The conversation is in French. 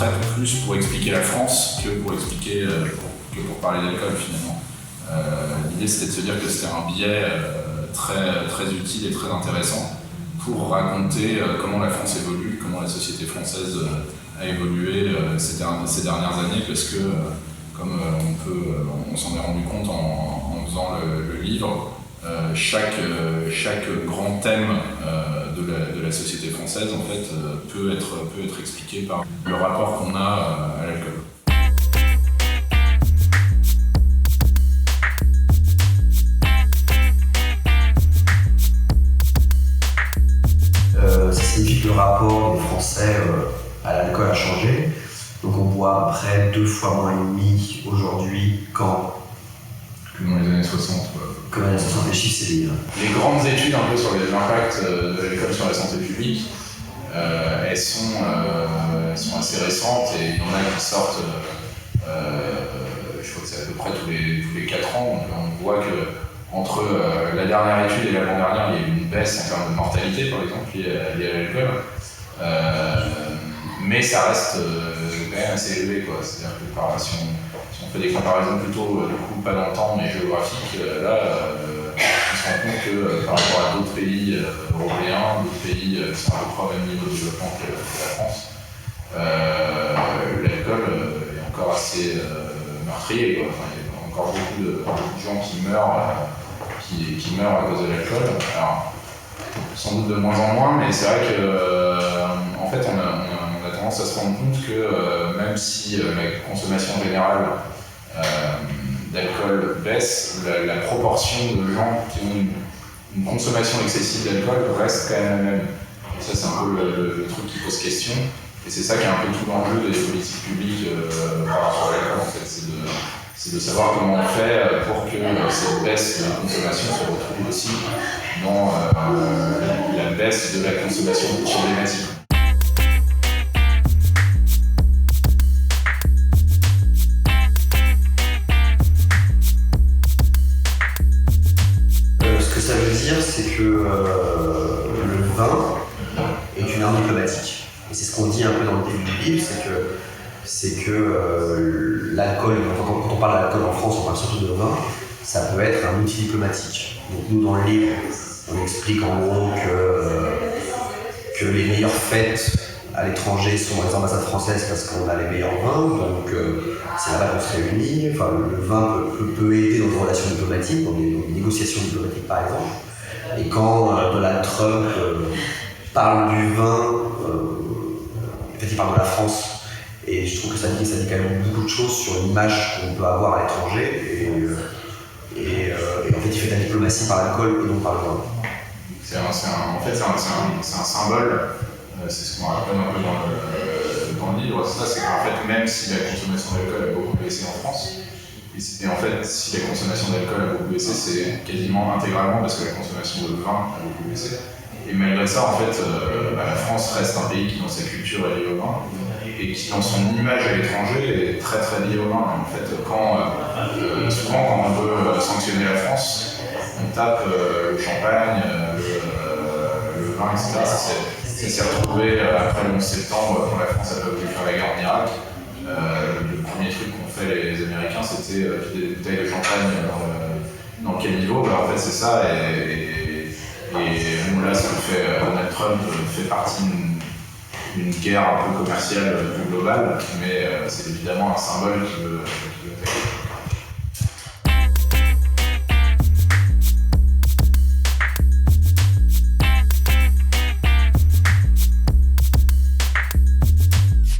prête plus pour expliquer la France que pour parler d'alcool finalement. L'idée c'était de se dire que c'était un biais très utile et très intéressant pour raconter comment la France évolue, comment la société française a évolué ces dernières années, parce que comme on s'en est rendu compte en faisant le livre, chaque grand thème de la société française en fait peut être expliqué par le rapport qu'on a à l'alcool. Ça signifie que le rapport des Français à l'alcool a changé. Donc on boit à près 2 fois moins et demi aujourd'hui Que dans les années 60. Que dans les années 60, les chiffres c'est bien. Les grandes études un peu sur l'impact de l'alcool sur la santé publique, elles sont assez récentes et il y en a qui sortent, je crois que c'est à peu près tous les 4 ans. Donc on voit que entre la dernière étude et l'avant-dernière, il y a eu une baisse en termes de mortalité, par exemple, liée à l'alcool. Mais ça reste quand même assez élevé, quoi. C'est-à-dire que si on fait des comparaisons plutôt, du coup, pas dans le temps, mais géographiques, là, on se rend compte que par rapport à d'autres pays européens, d'autres pays qui sont à peu près au même niveau de développement que la France, l'alcool est encore assez meurtrier, quoi. Enfin, il y a encore beaucoup de gens qui meurent à cause de l'alcool. Alors, sans doute de moins en moins, mais c'est vrai que en fait, on a tendance à se rendre compte que même si la consommation générale d'alcool baisse, la proportion de gens qui ont une consommation excessive d'alcool reste quand même la même. Et ça, c'est un peu le truc qui pose question. Et c'est ça qui est un peu tout l'enjeu des politiques publiques par rapport à l'alcool, en fait. C'est de savoir comment on fait pour que cette baisse de la consommation se retrouve aussi dans la baisse de la consommation problématique. Ce que ça veut dire, c'est que le vin est une arme diplomatique. Et c'est ce qu'on dit un peu dans le début du livre, c'est que l'alcool, quand on parle d'alcool en France, on parle surtout de vin, ça peut être un outil diplomatique. Donc nous, dans le livre, on explique en gros que les meilleures fêtes à l'étranger sont dans les ambassades françaises parce qu'on a les meilleurs vins, donc c'est là-bas qu'on se réunit. Enfin, le vin peut aider dans des relations diplomatiques, dans des négociations diplomatiques par exemple. Et quand Donald Trump parle du vin, en fait il parle de la France. Et je trouve que ça dit quand même beaucoup de choses sur l'image qu'on peut avoir à l'étranger. Et en fait, il fait de la diplomatie par l'alcool et non par le vin. C'est un symbole, c'est ce qu'on rappelle un peu dans le livre, c'est qu'en fait, même si la consommation d'alcool a beaucoup baissé en France, et en fait, si la consommation d'alcool a beaucoup baissé, c'est quasiment intégralement parce que la consommation de vin a beaucoup baissé. Et malgré ça, en fait, la France reste un pays qui, dans sa culture, est lié au vin, et qui, dans son image à l'étranger, est très très lié au vin. En fait, souvent, quand on veut sanctionner la France, on tape le champagne, le vin, etc. Ça s'est retrouvé après le 11 septembre, quand la France a pas voulu faire la guerre en Irak. Le premier truc qu'ont fait les Américains, c'était vider des bouteilles de champagne dans le caniveau. En fait, c'est ça. Et nous, là, ce que fait Donald Trump fait partie d'une guerre un peu commerciale plus globale, mais c'est évidemment un symbole qui veut attaquer.